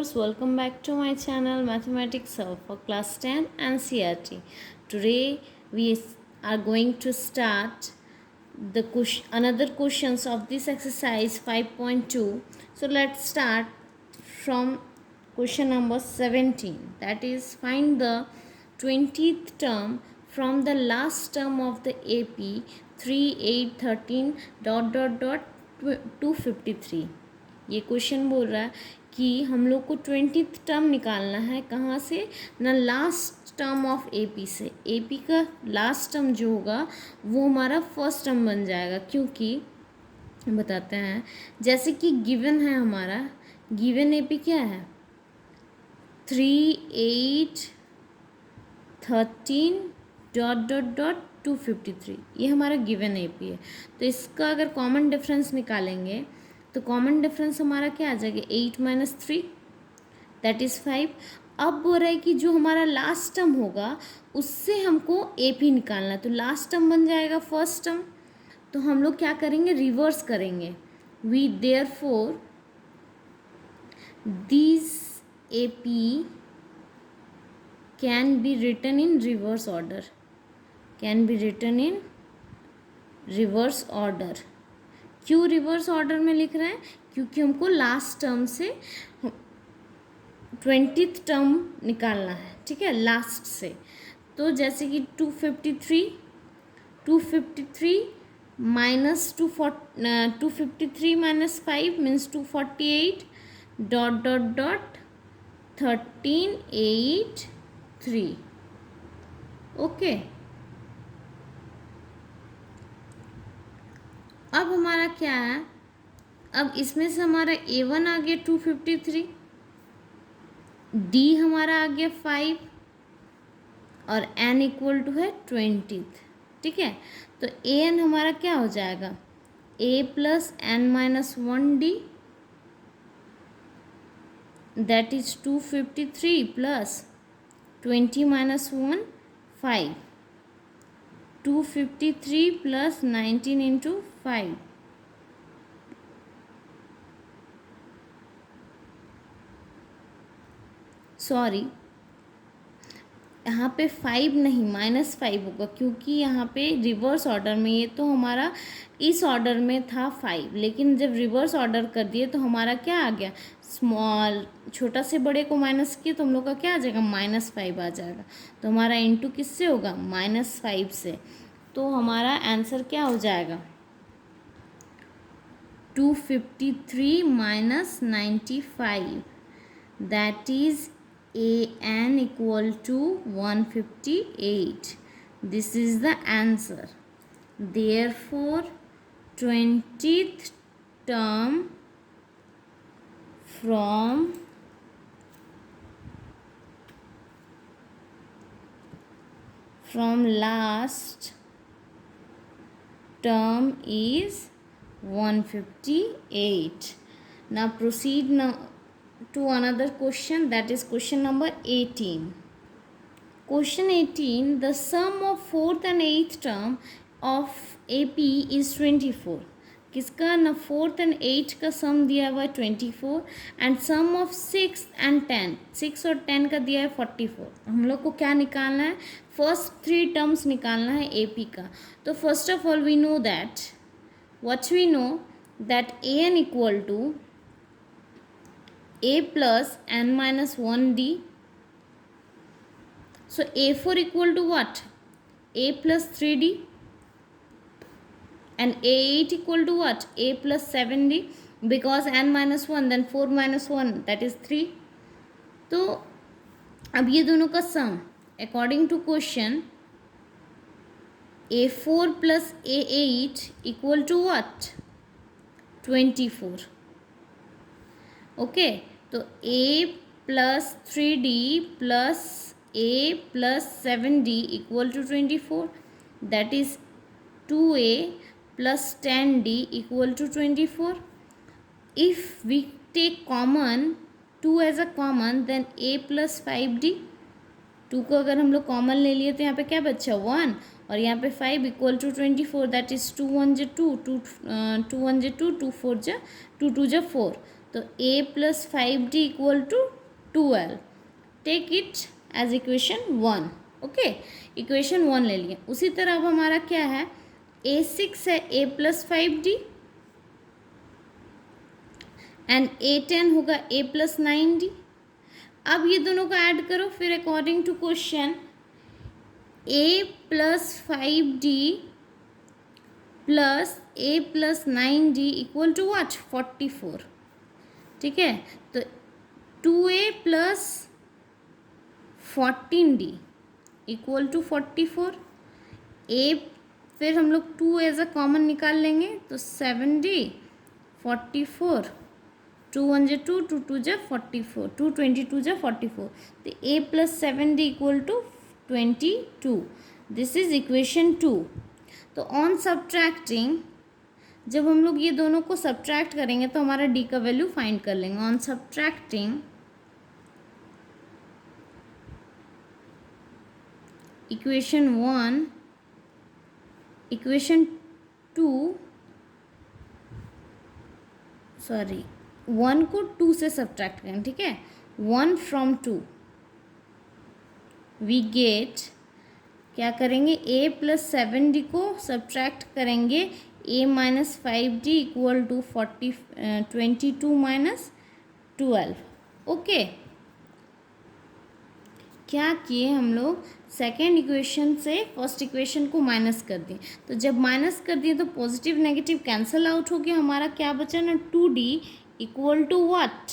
viewers, welcome back to my channel Mathematics Hub for class 10 and CRT. Today we are going to start the another questions of this exercise 5.2. So let's start from question number 17, that is find the 20th term from the last term of the AP 3, 8, 13 dot 253. ये question बोल रहा है कि हम लोग को 20th term निकालना है कहाँ से ना, लास्ट टर्म ऑफ एपी से। एपी का लास्ट टर्म जो होगा वो हमारा फर्स्ट टर्म बन जाएगा, क्योंकि बताते हैं जैसे कि गिवन है हमारा, गिवन एपी क्या है 3, 8, 13 डॉट 253, ये हमारा गिवन एपी है। तो इसका अगर कॉमन डिफरेंस निकालेंगे तो कॉमन डिफरेंस हमारा क्या आ जाएगा 8 - 3 दैट इज़ 5। अब बोल रहा है कि जो हमारा लास्ट टर्म होगा उससे हमको एपी निकालना है, तो लास्ट टर्म बन जाएगा फर्स्ट टर्म। तो हम लोग क्या करेंगे, रिवर्स करेंगे। We therefore this AP can be written in reverse order, can be written in reverse order. क्यों रिवर्स ऑर्डर में लिख रहे हैं, क्योंकि हमको लास्ट टर्म से 20th टर्म निकालना है, ठीक है, लास्ट से। तो जैसे कि 253 minus 253 minus 5 means 248 dot 13, 8, 3। Okay, अब हमारा क्या है, अब इसमें से हमारा A1 आ गया 253, D हमारा आ गया 5 और N इक्वल टू है 20th, ठीक है। तो AN हमारा क्या हो जाएगा A plus N minus 1D that is 253 plus 20 minus 1 5, 253 plus 19 into 5, sorry यहाँ पे 5 नहीं -5 होगा, क्योंकि यहाँ पे रिवर्स ऑर्डर में, ये तो हमारा इस ऑर्डर में था 5, लेकिन जब रिवर्स ऑर्डर कर दिए तो हमारा क्या आ गया, स्मॉल छोटा से बड़े को माइनस किए तो हम लोग का क्या आ जाएगा -5 आ जाएगा। तो हमारा इंटू किससे होगा -5 से। तो हमारा आंसर क्या हो जाएगा 253 minus 95 that is AN equal to 158. This is the answer. Therefore, 20th term from last term is 158. Now proceed now to another question, that is question number 18. Question 18, the sum of 4th and 8th term of AP is 24. किसका ना 4th and 8th का सम दिया हुआ है 24 and some of 6 and 10, 6 और 10 का दिया है 44। हम लोग को क्या निकालना है, फर्स्ट 3 टर्म्स निकालना है AP का। तो first of all we know that what we know that AN equal to A plus N minus 1D. So A4 equal to what? A plus 3D. And A8 equal to what? A plus 7D. Because N minus 1, then 4 minus 1, that is 3. तो अब ये दोनों का सम according to question A4 plus A8 equal to what? 24. Okay, तो A plus 3D plus A plus 7D equal to 24, that is 2A plus 10D equal to 24। If we take common 2 as a common, then A plus 5D, 2 को अगर हम लोग common ले लिए तो यहाँ पे क्या बचा 1 और यहाँ पे 5 इक्वल टू 24, दैट इज 2 1 जा 2, 2 1 जा 2, 2 4 जा 2 2 जा 4। तो a plus 5d equal to 12। Take it as equation 1। Okay, equation 1 ले लिए। उसी तरह अब हमारा क्या है, a6 है a plus 5d and a10 होगा a प्लस 9d। अब ये दोनों को ऐड करो, फिर according to question a plus 5d plus a plus 9d equal to what, 44। ठीक है, तो 2a plus 14d equal to 44। a फिर हम लोग 2 एज अ कॉमन निकाल लेंगे, तो 7d 44, 2 1 जा 2, 2 2 जा 44, 2 22 जा 44। तो a plus 7d equal to 22। This is equation 2। तो ऑन सब्ट्रैक्टिंग, जब हम लोग ये दोनों को सब्ट्रैक्ट करेंगे तो हमारा d का वैल्यू फाइंड कर लेंगे। On subtracting equation 1 equation 2 sorry 1 को 2 से सब्ट्रैक्ट करें। ठीक है, 1 फ्रॉम 2 वी गेट, क्या करेंगे, a प्लस 7d को सब्ट्रैक्ट करेंगे a minus 5d equal to 22 minus 12। Okay, क्या किए हम लोग, सेकेंड इक्वेशन से फर्स्ट इक्वेशन को माइनस कर दिए। तो जब माइनस कर दिए तो पॉजिटिव नेगेटिव कैंसिल आउट हो गया, हमारा क्या बचा ना, 2d equal to what,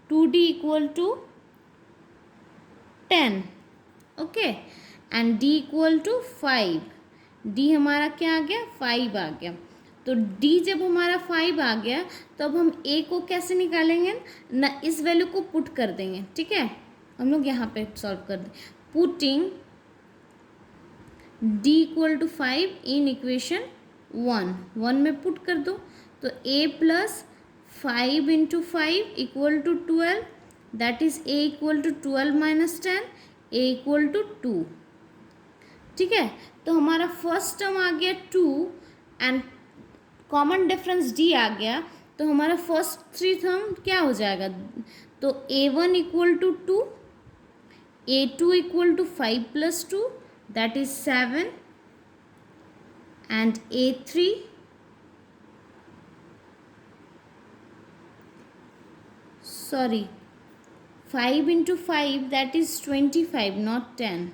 2d equal to 10। Okay, and d equal to 5। d हमारा क्या आ गया, 5 आ गया। तो d जब हमारा 5 आ गया तो अब हम a को कैसे निकालेंगे ना, इस वैल्यू को पुट कर देंगे। ठीक है, हम लोग यहाँ पे सॉल्व कर दें, putting d equal to 5 in equation 1 में पुट कर दो। तो a plus 5 into 5 equal to 12, that is a equal to 12 minus 10, a equal to 2। ठीक है, तो हमारा फर्स्ट टर्म आ गया 2 एंड कॉमन डिफरेंस d आ गया, तो हमारा फर्स्ट 3 टर्म क्या हो जाएगा, तो a1 equal to 2, a2 equal to 5 plus 2 that is 7 and a3 sorry 5 into 5 that is 25 not 10,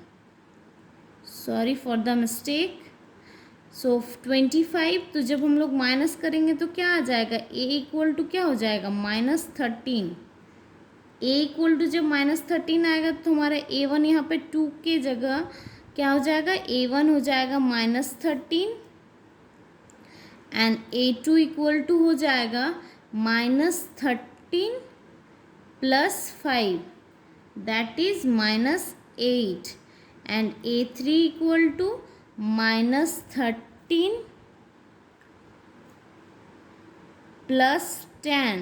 sorry for the mistake. So 25, तो जब हम लोग माइनस करेंगे तो क्या आ जाएगा, a इक्वल टू क्या हो जाएगा, -13। a इक्वल टू जब -13 आएगा तो हमारा a1 यहाँ पे 2 के जगह क्या हो जाएगा, a1 हो जाएगा -13 एंड a2 इक्वल टू हो जाएगा -13 plus 5 that is -8 and a3 equal to -13 plus 10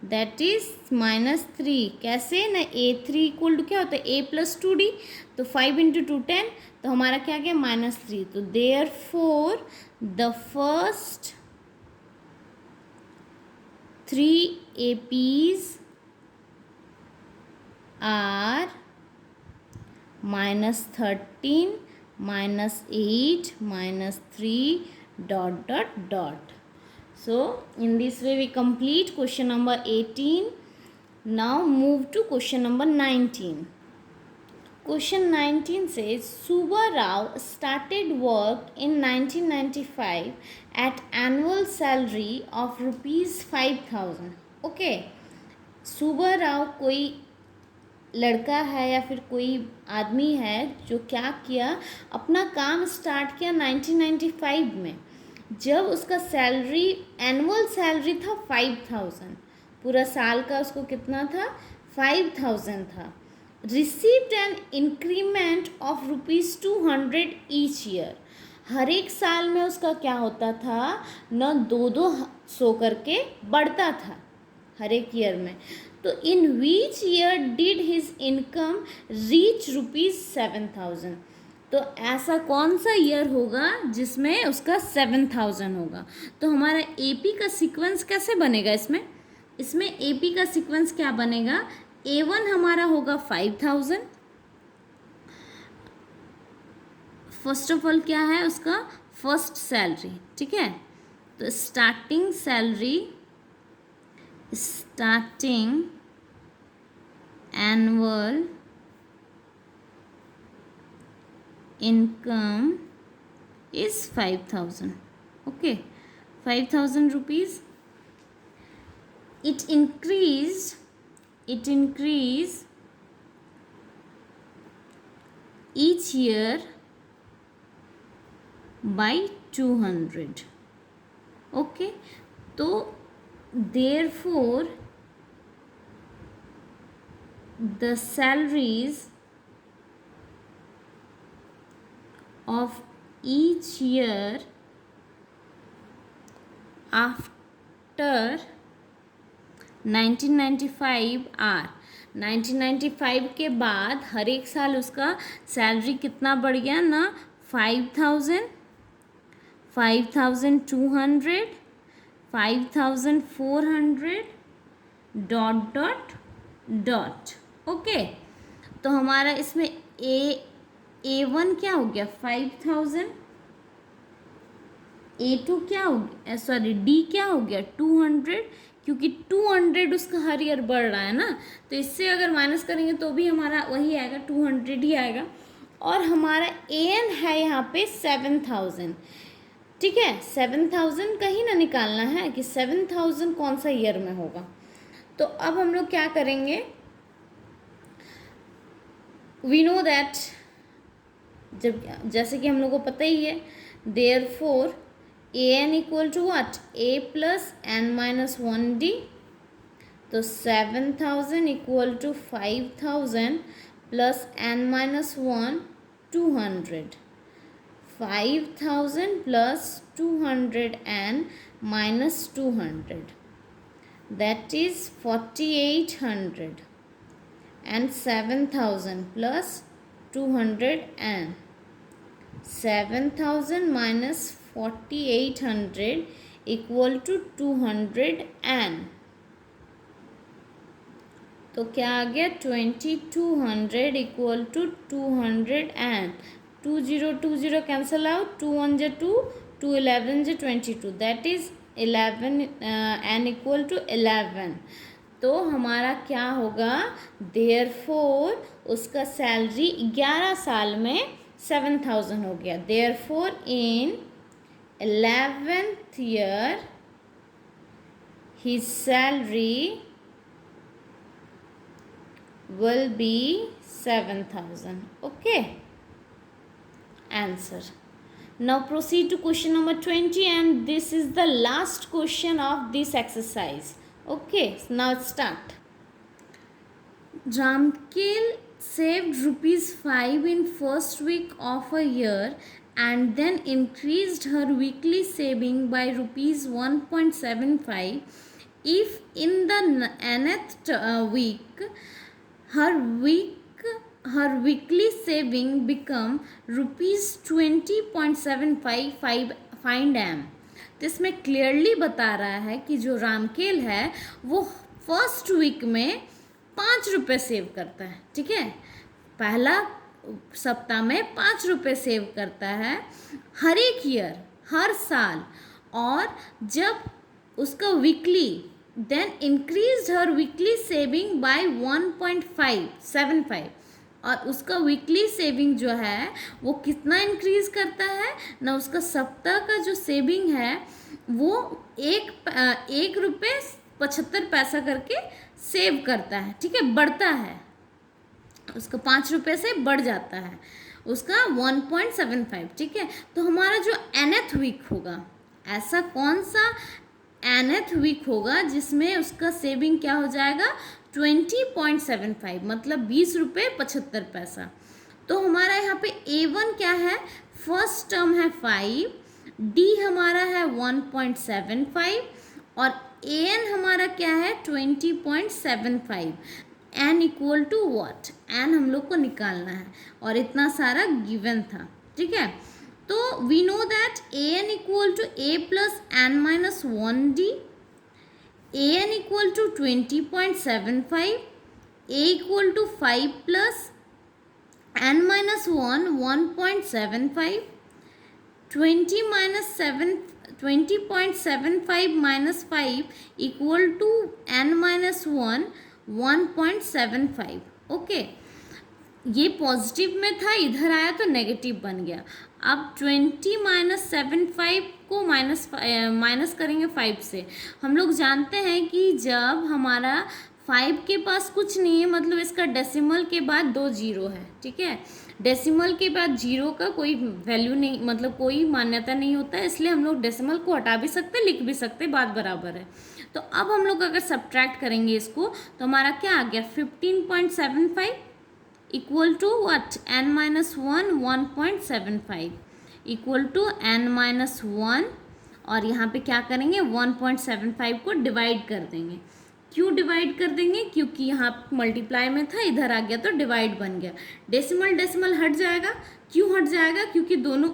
that is -3। कैसे ना, a3 इक्वल टू क्या होता है, a प्लस 2d, तो 5 इंटू 2 10, तो हमारा क्या गया -3। तो therefore the first 3 APs are -13 -8 -3 ... So in this way we complete question number 18. Now move to question number 19. Question 19 says Subba Rao started work in 1995 at annual salary of ₹5,000. Okay, सुबा राव कोई लड़का है या फिर कोई आदमी है जो क्या किया, अपना काम स्टार्ट किया 1995 में, जब उसका सैलरी, एनुअल सैलरी था 5,000, पूरा साल का उसको कितना था, 5,000 था। Received an increment of ₹200 each year, हर एक साल में उसका क्या होता था न, 200 करके बढ़ता था हर एक ईयर में। तो in which year did his income reach ₹7,000, तो ऐसा कौन सा ईयर होगा जिसमें उसका 7,000 होगा। तो हमारा एपी का सीक्वेंस कैसे बनेगा इसमें, इसमें AP का सीक्वेंस क्या बनेगा, A1 हमारा होगा 5000, फर्स्ट ऑफ ऑल क्या है उसका फर्स्ट सैलरी, ठीक है। तो starting salary, starting annual income is 5000, okay, 5000 rupees. It increased each year by 200, okay. तो therefore the salaries of each year after 1995 are 1995 के बाद हर एक साल उसका सैलरी कितना बढ़ गया ना, 5000, 5200, 5400 डॉट डॉट डॉट, ओके। तो हमारा इसमें A1 क्या हो गया 5000, A2 क्या हो गया, सॉरी D क्या हो गया 200, क्योंकि 200 उसका हर ईयर बढ़ रहा है ना, तो इससे अगर माइनस करेंगे तो भी हमारा वही आएगा 200 ही आएगा। और हमारा AN है यहाँ पे 7000, ठीक है। 7000 कहीं ना निकालना है कि 7000 कौन सा ईयर में होगा। तो अब हम लोग क्या करेंगे, वी नो दैट, जब जैसे कि हम लोग को पता ही है, therefore AN equal to what, A plus N minus 1D। तो 7000 equal to 5000 plus N minus 1 200, 5000 plus 200 N minus 200, that is 4800, and 7000 plus 200 N, 7000 minus 4800 equal to 200 N। तो क्या आ गया 2200 equal to 200 N। 20 cancel out, 2 1 जा 2, 2 11 जा 22, that is 11 N equal to 11। तो हमारा क्या होगा, देयरफॉर उसका सैलरी 11 साल में 7000 हो गया। Therefore in 11th year his salary will be 7000, okay, answer। Now proceed to question number 20, and this is the last question of this exercise, okay। So now start। Ramkel saved ₹5 in first week of a year and then increased her weekly saving by ₹1.75 if in the nth week her weekly saving become ₹20.755, find M। तो इसमें clearly बता रहा है कि जो रामकेल है वो first week में 5 रुपये सेव करता है, ठीक है। पहला सप्ताह में 5 रुपये सेव करता है हर एक ईयर, हर साल। और जब उसका weekly, then increased her weekly saving by 1.575, और उसका वीकली सेविंग जो है वो कितना इंक्रीज करता है ना, उसका सप्ताह का जो सेविंग है वो 1 रुपये 75 पैसा करके सेव करता है, ठीक है, बढ़ता है, उसका 5 रुपये से बढ़ जाता है उसका 1.75, ठीक है। तो हमारा जो nth वीक होगा, ऐसा कौन सा nth वीक होगा जिसमें उसका सेविंग क्या हो जाएगा 20.75, मतलब 20 रुपये 75 पैसा। तो हमारा यहाँ पे A1 क्या है, फर्स्ट टर्म है 5, D हमारा है 1.75 और AN हमारा क्या है 20.75। N equal to what, N हम लोग को निकालना है और इतना सारा गिवन था, ठीक है। तो we know that AN equal to A plus N minus 1D, an equal to 20.75, a equal to 5 plus n minus 1 1.75, 20.75 minus 5 equal to n minus 1 1.75. Okay, ये पॉजिटिव में था, इधर आया तो नेगेटिव बन गया. अब 20 माइनस 75 को माइनस करेंगे 5 से. हम लोग जानते हैं कि जब हमारा 5 के पास कुछ नहीं है, मतलब इसका डेसिमल के बाद 2 जीरो है. ठीक है, डेसिमल के बाद जीरो का कोई वैल्यू नहीं, मतलब कोई मान्यता नहीं होता है, इसलिए हम लोग डेसिमल को हटा भी सकते, लिख भी सकते, बात बराबर है. तो अब हम लोग अगर सब्ट्रैक्ट करेंगे इसको तो हमारा क्या आ गया, 15.75 equal to what, n minus 1 1.75 equal to n minus 1, और यहाँ पे क्या करेंगे 1.75 को डिवाइड कर देंगे. क्यों डिवाइड कर देंगे, क्योंकि यहाँ मल्टीप्लाई में था, इधर आ गया तो डिवाइड बन गया. डेसिमल डेसिमल हट जाएगा. क्यों हट जाएगा, क्योंकि दोनों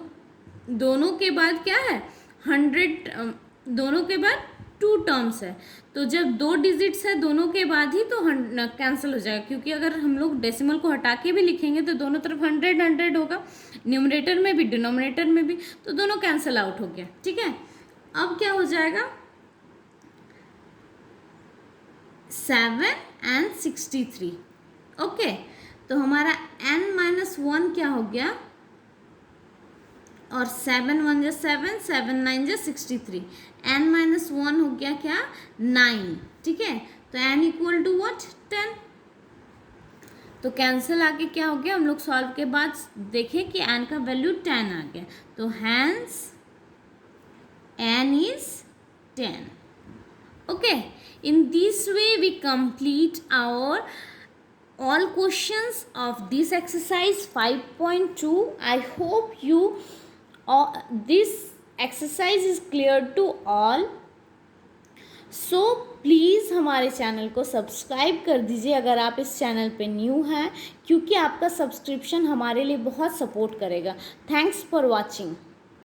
के बाद क्या है 100, दोनों के बाद 2 टर्म्स है. तो जब 2 डिजिट्स है दोनों के बाद ही तो कैंसिल हो जाएगा, क्योंकि अगर हम लोग डेसिमल को हटा के भी लिखेंगे तो दोनों तरफ 100 100 होगा, न्यूमरेटर में भी डिनोमिनेटर में भी, तो दोनों कैंसिल आउट हो गया. ठीक है, अब क्या हो जाएगा 7 and 63. ओके, तो हमारा n माइनस 1 क्या हो गया, और 7 1 जा 7, 7 9 जा 63, n माइनस 1 हो गया क्या 9. ठीक है, तो n इक्वल टू व्हाट 10. तो कैंसिल आके क्या हो गया, हम लोग सॉल्व के बाद देखें कि n का वैल्यू 10 आ गया, तो hence n is 10. Okay, in this way we complete our all questions of this exercise 5.2. I hope you this exercise is clear to all. So please हमारे चैनल को सब्सक्राइब कर दीजिए अगर आप इस चैनल पे न्यू हैं, क्योंकि आपका सब्सक्रिप्शन हमारे लिए बहुत सपोर्ट करेगा. Thanks for watching.